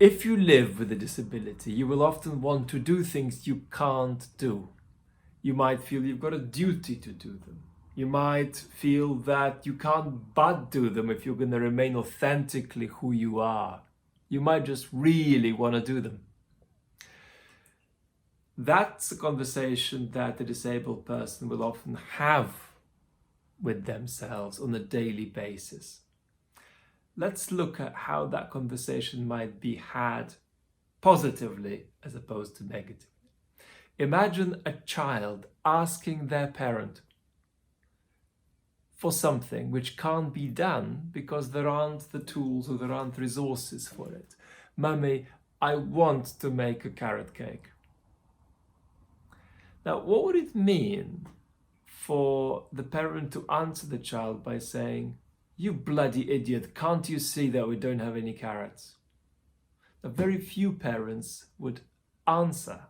If you live with a disability, you will often want to do things you can't do. You might feel you've got a duty to do them. You might feel that you can't but do them if you're going to remain authentically who you are. You might just really want to do them. That's a conversation that a disabled person will often have with themselves on a daily basis. Let's look at how that conversation might be had positively as opposed to negatively. Imagine a child asking their parent for something which can't be done because there aren't the tools or there aren't resources for it. Mummy, I want to make a carrot cake. Now, what would it mean for the parent to answer the child by saying, "You bloody idiot, can't you see that we don't have any carrots?" Now, very few parents would answer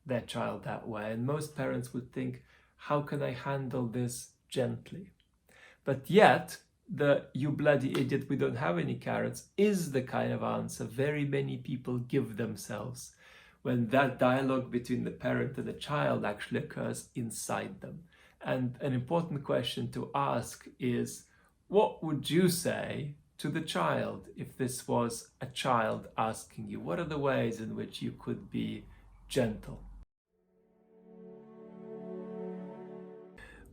their child that way, and most parents would think, how can I handle this gently? But yet, the "you bloody idiot, we don't have any carrots" is the kind of answer very many people give themselves when that dialogue between the parent and the child actually occurs inside them. And an important question to ask is, what would you say to the child if this was a child asking you? What are the ways in which you could be gentle?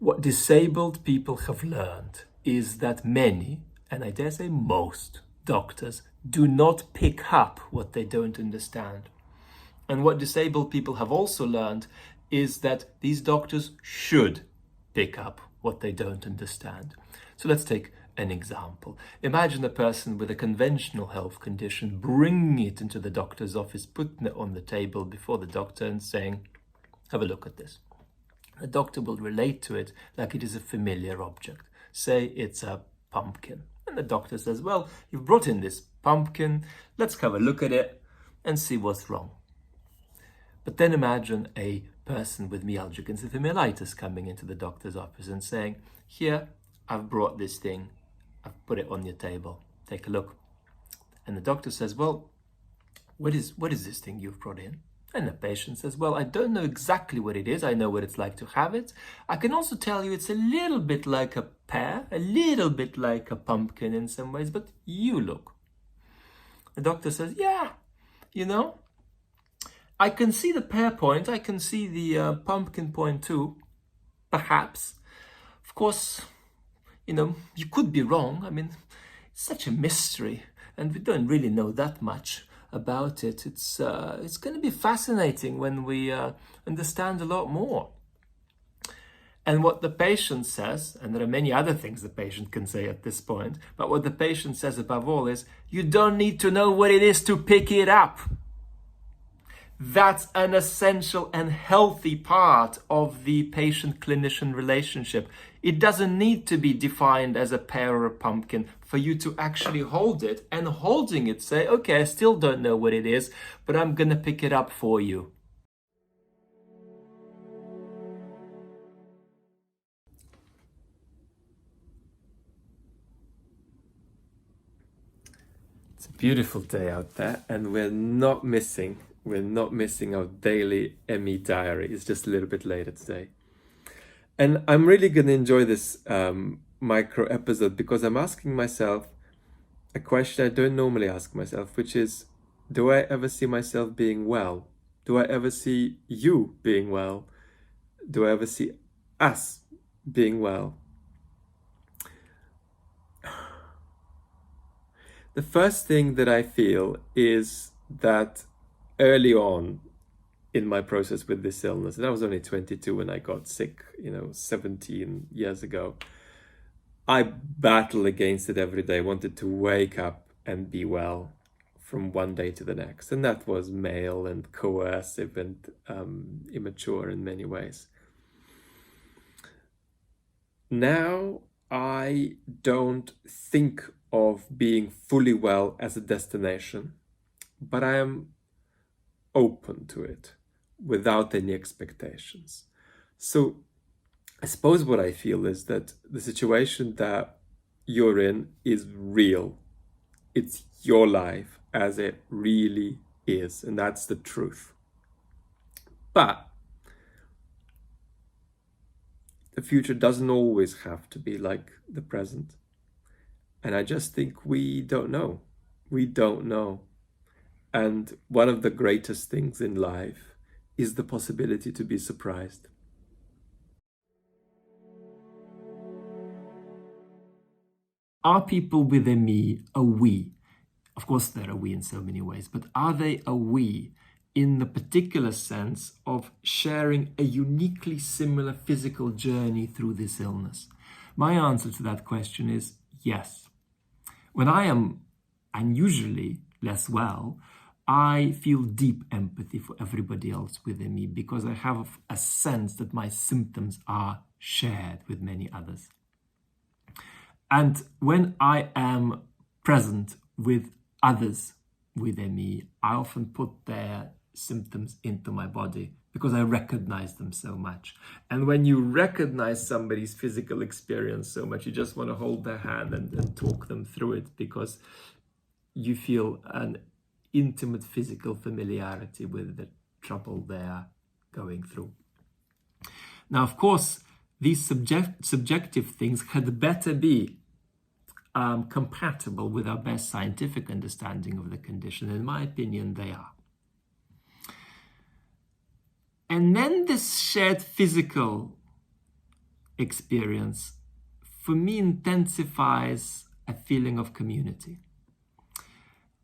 What disabled people have learned is that many, and I dare say most, doctors do not pick up what they don't understand. And what disabled people have also learned is that these doctors should pick up what they don't understand. So let's take an example. Imagine a person with a conventional health condition bringing it into the doctor's office, putting it on the table before the doctor and saying, "Have a look at this." The doctor will relate to it like it is a familiar object. Say it's a pumpkin. And the doctor says, "Well, you've brought in this pumpkin. Let's have a look at it and see what's wrong." But then imagine a person with myalgic encephalomyelitis coming into the doctor's office and saying, "Here, I've brought this thing. I've put it on your table. Take a look." And the doctor says, "Well, what is this thing you've brought in?" And the patient says, "Well, I don't know exactly what it is. I know what it's like to have it. I can also tell you it's a little bit like a pear, a little bit like a pumpkin in some ways, but you look." The doctor says, "Yeah, you know, I can see the pear point. I can see the pumpkin point too, perhaps. Of course, you know, you could be wrong. I mean, it's such a mystery, and we don't really know that much about it. It's going to be fascinating when we understand a lot more." And what the patient says, and there are many other things the patient can say at this point, but what the patient says above all is, "You don't need to know what it is to pick it up." That's an essential and healthy part of the patient-clinician relationship. It doesn't need to be defined as a pear or a pumpkin for you to actually hold it, and holding it say, "Okay, I still don't know what it is, but I'm going to pick it up for you." It's a beautiful day out there, and we're not missing our daily ME diary. It's just a little bit later today. And I'm really going to enjoy this micro episode because I'm asking myself a question I don't normally ask myself, which is, do I ever see myself being well? Do I ever see you being well? Do I ever see us being well? The first thing that I feel is that early on in my process with this illness, and I was only 22 when I got sick, 17 years ago, I battled against it every day, wanted to wake up and be well from one day to the next. And that was male and coercive and immature in many ways. Now I don't think of being fully well as a destination, but I am open to it without any expectations. So I suppose what I feel is that the situation that you're in is real. It's your life. as it really is, and that's the truth. But the future doesn't always have to be like the present. And I just think we don't know. We don't know. And one of the greatest things in life is the possibility to be surprised. Are people with a me a we? Of course, they're a we in so many ways, but are they a we in the particular sense of sharing a uniquely similar physical journey through this illness? My answer to that question is yes. When I am unusually less well, I feel deep empathy for everybody else within me because I have a sense that my symptoms are shared with many others. And when I am present with others within me, I often put their symptoms into my body because I recognize them so much. And when you recognize somebody's physical experience so much, you just want to hold their hand and talk them through it because you feel an intimate physical familiarity with the trouble they're going through. Now, of course, these subjective things had better be compatible with our best scientific understanding of the condition. In my opinion, they are. And then this shared physical experience, for me, intensifies a feeling of community.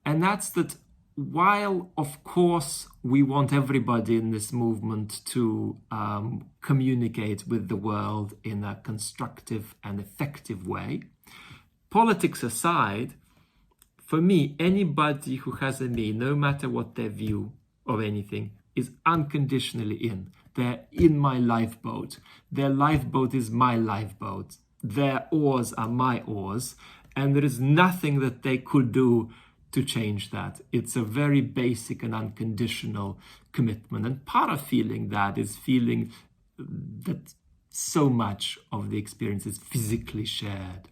And that's that while, of course, we want everybody in this movement to communicate with the world in a constructive and effective way, politics aside, for me, anybody who has a me, no matter what their view of anything, is unconditionally in. They're in my lifeboat. Their lifeboat is my lifeboat. Their oars are my oars. And there is nothing that they could do to change that. It's a very basic and unconditional commitment. And part of feeling that is feeling that so much of the experience is physically shared.